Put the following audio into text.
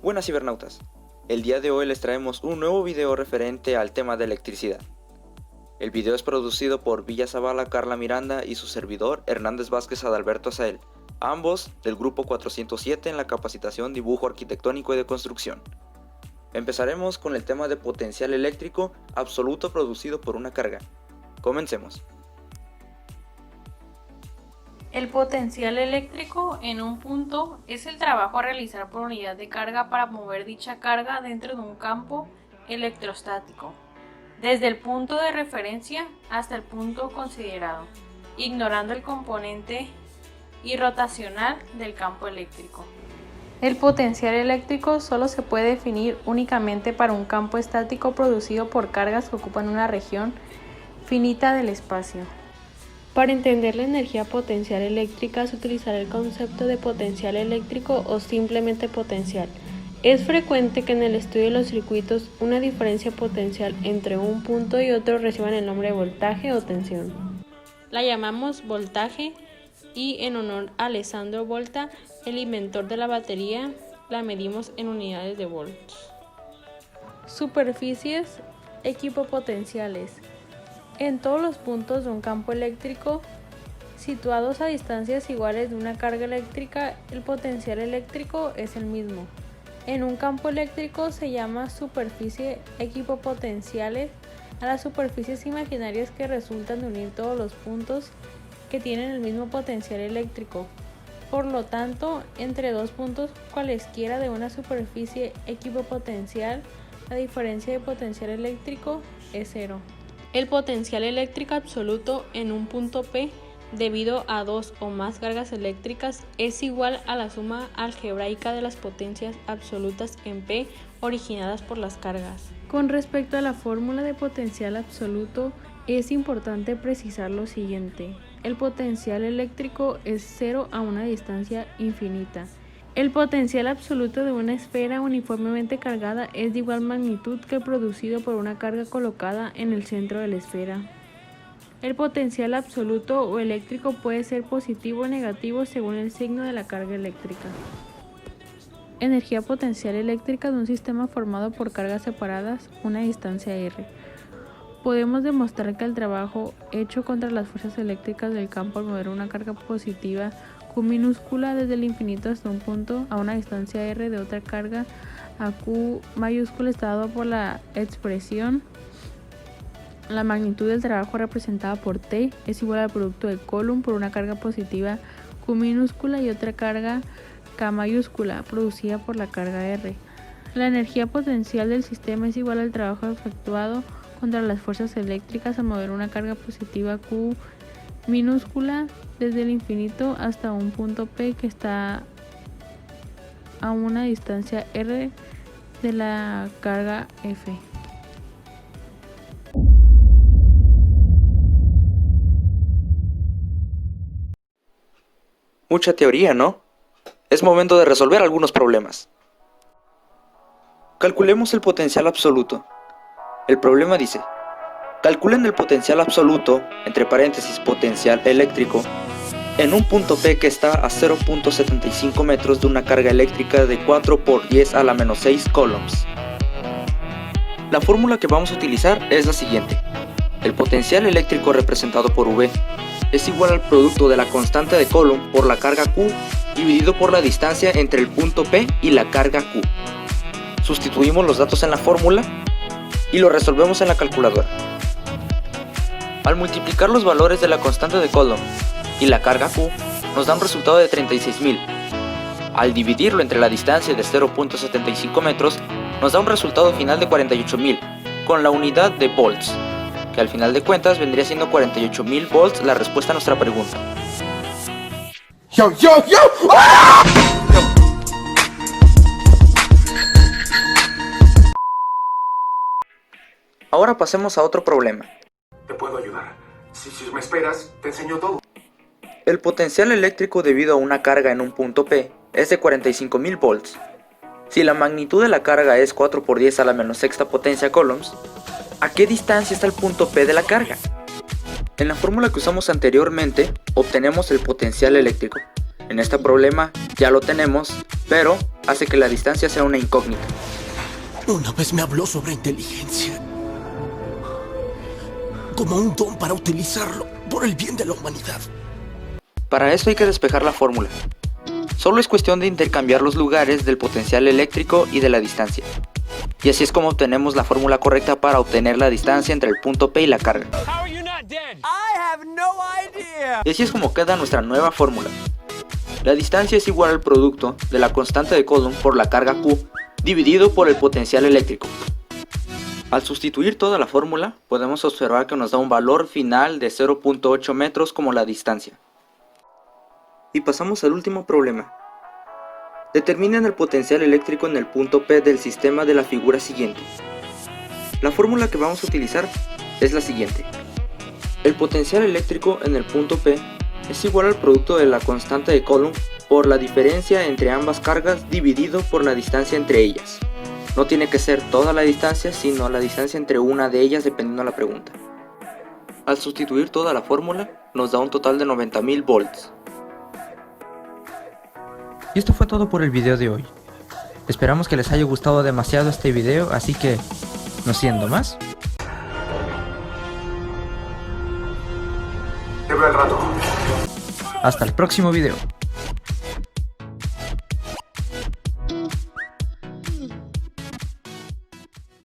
Buenas cibernautas, el día de hoy les traemos un nuevo video referente al tema de electricidad. El video es producido por Villa Zavala Carla Miranda y su servidor Hernández Vázquez Adalberto Azael, ambos del grupo 407 en la capacitación Dibujo Arquitectónico y de Construcción. Empezaremos con el tema de potencial eléctrico absoluto producido por una carga. Comencemos. El potencial eléctrico en un punto es el trabajo a realizar por unidad de carga para mover dicha carga dentro de un campo electrostático, desde el punto de referencia hasta el punto considerado, ignorando el componente irrotacional del campo eléctrico. El potencial eléctrico solo se puede definir únicamente para un campo estático producido por cargas que ocupan una región finita del espacio. Para entender la energía potencial eléctrica se utilizará el concepto de potencial eléctrico o simplemente potencial. Es frecuente que en el estudio de los circuitos una diferencia potencial entre un punto y otro reciban el nombre de voltaje o tensión. La llamamos voltaje y en honor a Alessandro Volta, el inventor de la batería, la medimos en unidades de volts. Superficies equipotenciales. En todos los puntos de un campo eléctrico, situados a distancias iguales de una carga eléctrica, el potencial eléctrico es el mismo. En un campo eléctrico se llama superficie equipotenciales a las superficies imaginarias que resultan de unir todos los puntos que tienen el mismo potencial eléctrico. Por lo tanto, entre dos puntos cualesquiera de una superficie equipotencial, la diferencia de potencial eléctrico es cero. El potencial eléctrico absoluto en un punto P, debido a dos o más cargas eléctricas, es igual a la suma algebraica de las potencias absolutas en P originadas por las cargas. Con respecto a la fórmula de potencial absoluto, es importante precisar lo siguiente. El potencial eléctrico es cero a una distancia infinita. El potencial absoluto de una esfera uniformemente cargada es de igual magnitud que el producido por una carga colocada en el centro de la esfera. El potencial absoluto o eléctrico puede ser positivo o negativo según el signo de la carga eléctrica. Energía potencial eléctrica de un sistema formado por cargas separadas, una distancia r. Podemos demostrar que el trabajo hecho contra las fuerzas eléctricas del campo al mover una carga positiva Q minúscula desde el infinito hasta un punto a una distancia r de otra carga a Q mayúscula está dado por la expresión la magnitud del trabajo representada por T es igual al producto de Coulomb por una carga positiva Q minúscula y otra carga K mayúscula producida por la carga R. La energía potencial del sistema es igual al trabajo efectuado contra las fuerzas eléctricas al mover una carga positiva Q minúscula desde el infinito hasta un punto P que está a una distancia r de la carga F. Mucha teoría, ¿no? Es momento de resolver algunos problemas. Calculemos el potencial absoluto. El problema dice: calculen el potencial absoluto, entre paréntesis potencial eléctrico, en un punto P que está a 0.75 metros de una carga eléctrica de 4 por 10 a la menos 6 coulombs. La fórmula que vamos a utilizar es la siguiente. El potencial eléctrico representado por V es igual al producto de la constante de Coulomb por la carga Q dividido por la distancia entre el punto P y la carga Q. Sustituimos los datos en la fórmula y lo resolvemos en la calculadora. Al multiplicar los valores de la constante de Coulomb y la carga Q, nos da un resultado de 36.000. Al dividirlo entre la distancia de 0.75 metros, nos da un resultado final de 48.000, con la unidad de volts, que al final de cuentas vendría siendo 48.000 volts la respuesta a nuestra pregunta. ¡Ah! Ahora pasemos a otro problema. Te puedo ayudar. Si me esperas, te enseño todo. El potencial eléctrico debido a una carga en un punto P es de 45.000 volts. Si la magnitud de la carga es 4 por 10 a la menos sexta potencia coulombs, ¿a qué distancia está el punto P de la carga? En la fórmula que usamos anteriormente, obtenemos el potencial eléctrico. En este problema ya lo tenemos pero hace que la distancia sea una incógnita. Una vez me habló sobre inteligencia, como un don para utilizarlo por el bien de la humanidad. Para esto hay que despejar la fórmula. Solo es cuestión de intercambiar los lugares del potencial eléctrico y de la distancia. Y así es como obtenemos la fórmula correcta para obtener la distancia entre el punto P y la carga. Y así es como queda nuestra nueva fórmula. La distancia es igual al producto de la constante de Coulomb por la carga Q dividido por el potencial eléctrico. Al sustituir toda la fórmula, podemos observar que nos da un valor final de 0.8 metros como la distancia. Y pasamos al último problema. Determinen el potencial eléctrico en el punto P del sistema de la figura siguiente. La fórmula que vamos a utilizar es la siguiente. El potencial eléctrico en el punto P es igual al producto de la constante de Coulomb por la diferencia entre ambas cargas dividido por la distancia entre ellas. No tiene que ser toda la distancia, sino la distancia entre una de ellas dependiendo de la pregunta. Al sustituir toda la fórmula, nos da un total de 90.000 volts. Y esto fue todo por el video de hoy. Esperamos que les haya gustado demasiado este video, así que, no siendo más, Te veo al rato. hasta el próximo video.